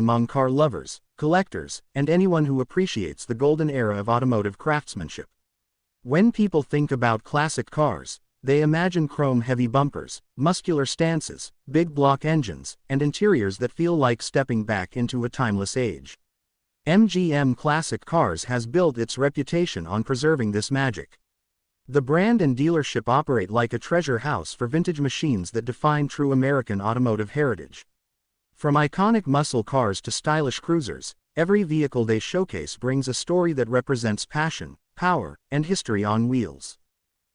among car lovers, collectors, and anyone who appreciates the golden era of automotive craftsmanship. When people think about classic cars, they imagine chrome-heavy bumpers, muscular stances, big block engines, and interiors that feel like stepping back into a timeless age. MGM Classic Cars has built its reputation on preserving this magic. The brand and dealership operate like a treasure house for vintage machines that define true American automotive heritage. From iconic muscle cars to stylish cruisers, every vehicle they showcase brings a story that represents passion, power, and history on wheels.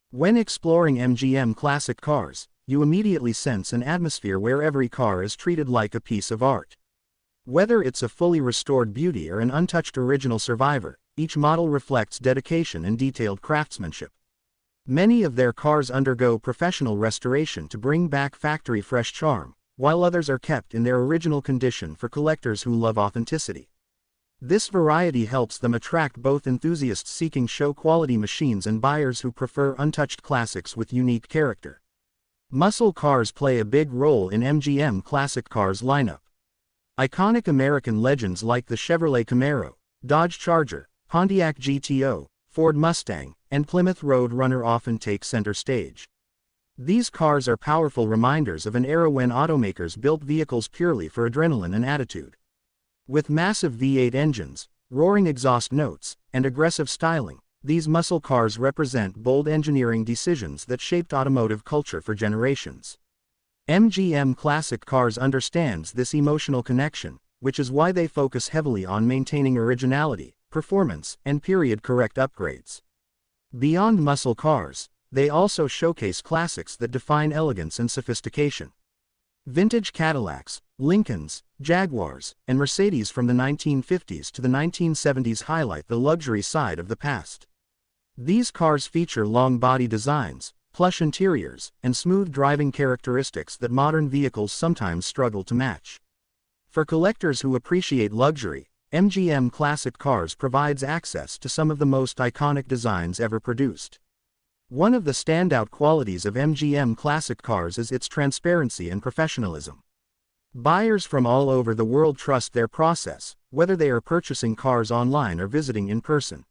When exploring MGM Classic Cars, you immediately sense an atmosphere where every car is treated like a piece of art. Whether it's a fully restored beauty or an untouched original survivor, each model reflects dedication and detailed craftsmanship. Many of their cars undergo professional restoration to bring back factory-fresh charm, while others are kept in their original condition for collectors who love authenticity. This variety helps them attract both enthusiasts seeking show-quality machines and buyers who prefer untouched classics with unique character. Muscle cars play a big role in MGM Classic Cars' lineup. Iconic American legends like the Chevrolet Camaro, Dodge Charger, Pontiac GTO, Ford Mustang, and Plymouth Road Runner often take center stage. These cars are powerful reminders of an era when automakers built vehicles purely for adrenaline and attitude. With massive V8 engines, roaring exhaust notes, and aggressive styling, these muscle cars represent bold engineering decisions that shaped automotive culture for generations. MGM Classic Cars understands this emotional connection, which is why they focus heavily on maintaining originality, performance, and period-correct upgrades. Beyond muscle cars, they also showcase classics that define elegance and sophistication. Vintage Cadillacs, Lincolns, Jaguars, and Mercedes from the 1950s to the 1970s highlight the luxury side of the past. These cars feature long body designs, plush interiors, and smooth driving characteristics that modern vehicles sometimes struggle to match. For collectors who appreciate luxury, MGM Classic Cars provides access to some of the most iconic designs ever produced. One of the standout qualities of MGM Classic Cars is its transparency and professionalism. Buyers from all over the world trust their process, whether they are purchasing cars online or visiting in person.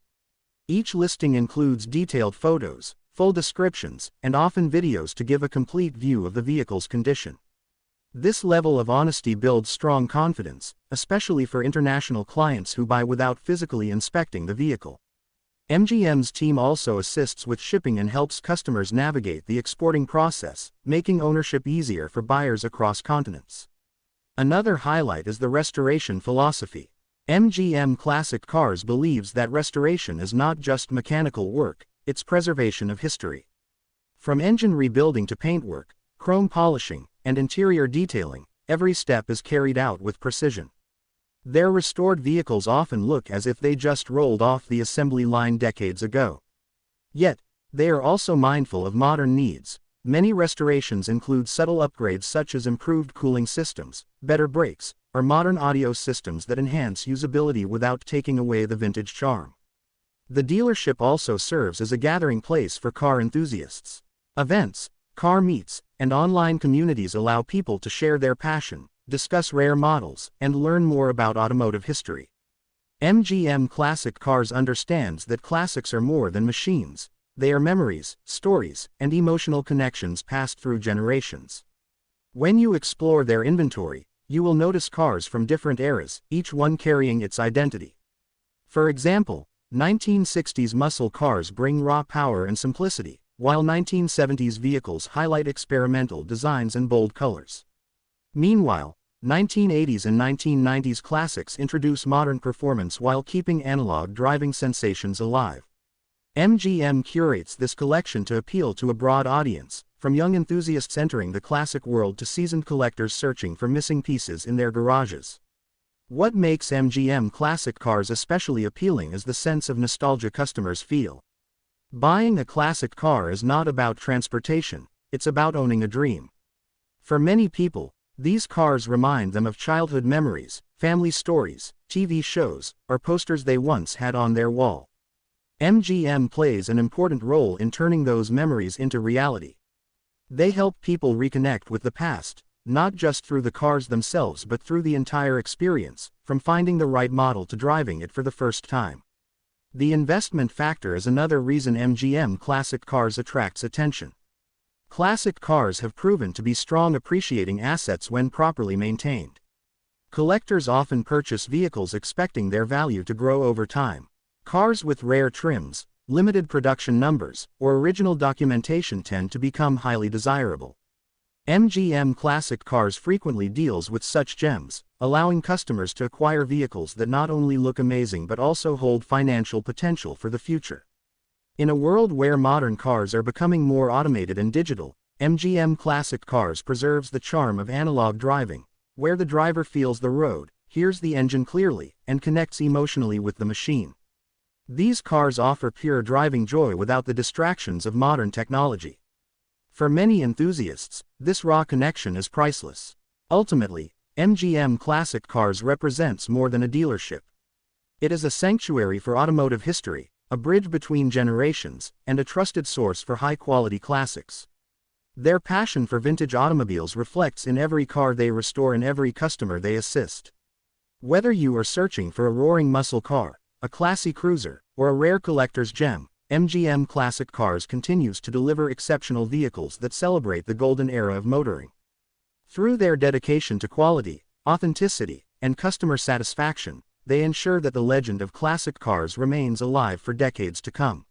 Each listing includes detailed photos, full descriptions, and often videos to give a complete view of the vehicle's condition. This level of honesty builds strong confidence, especially for international clients who buy without physically inspecting the vehicle. MGM's team also assists with shipping and helps customers navigate the exporting process, making ownership easier for buyers across continents. Another highlight is the restoration philosophy. MGM Classic Cars believes that restoration is not just mechanical work, it's preservation of history. From engine rebuilding to paintwork, chrome polishing, and interior detailing, every step is carried out with precision. Their restored vehicles often look as if they just rolled off the assembly line decades ago. Yet, they are also mindful of modern needs. Many restorations include subtle upgrades such as improved cooling systems, better brakes, or modern audio systems that enhance usability without taking away the vintage charm. The dealership also serves as a gathering place for car enthusiasts. Events, car meets, and online communities allow people to share their passion, discuss rare models, and learn more about automotive history. MGM Classic Cars understands that classics are more than machines. They are memories, stories, and emotional connections passed through generations. When you explore their inventory, you will notice cars from different eras, each one carrying its identity. For example, 1960s muscle cars bring raw power and simplicity, while 1970s vehicles highlight experimental designs and bold colors. Meanwhile, 1980s and 1990s classics introduce modern performance while keeping analog driving sensations alive. MGM curates this collection to appeal to a broad audience, from young enthusiasts entering the classic world to seasoned collectors searching for missing pieces in their garages. What makes MGM Classic Cars especially appealing is the sense of nostalgia customers feel. Buying a classic car is not about transportation, it's about owning a dream. For many people, these cars remind them of childhood memories, family stories, TV shows, or posters they once had on their wall. MGM plays an important role in turning those memories into reality. They help people reconnect with the past, not just through the cars themselves but through the entire experience, from finding the right model to driving it for the first time. The investment factor is another reason MGM Classic Cars attracts attention. Classic cars have proven to be strong appreciating assets when properly maintained. Collectors often purchase vehicles expecting their value to grow over time. Cars with rare trims, limited production numbers, or original documentation tend to become highly desirable. MGM Classic Cars frequently deals with such gems, allowing customers to acquire vehicles that not only look amazing but also hold financial potential for the future. In a world where modern cars are becoming more automated and digital, MGM Classic Cars preserves the charm of analog driving, where the driver feels the road, hears the engine clearly, and connects emotionally with the machine. These cars offer pure driving joy without the distractions of modern technology. For many enthusiasts, this raw connection is priceless. Ultimately, MGM Classic Cars represents more than a dealership. It is a sanctuary for automotive history, a bridge between generations, and a trusted source for high-quality classics. Their passion for vintage automobiles reflects in every car they restore and every customer they assist. Whether you are searching for a roaring muscle car, a classy cruiser, or a rare collector's gem, MGM Classic Cars continues to deliver exceptional vehicles that celebrate the golden era of motoring. Through their dedication to quality, authenticity, and customer satisfaction, they ensure that the legend of classic cars remains alive for decades to come.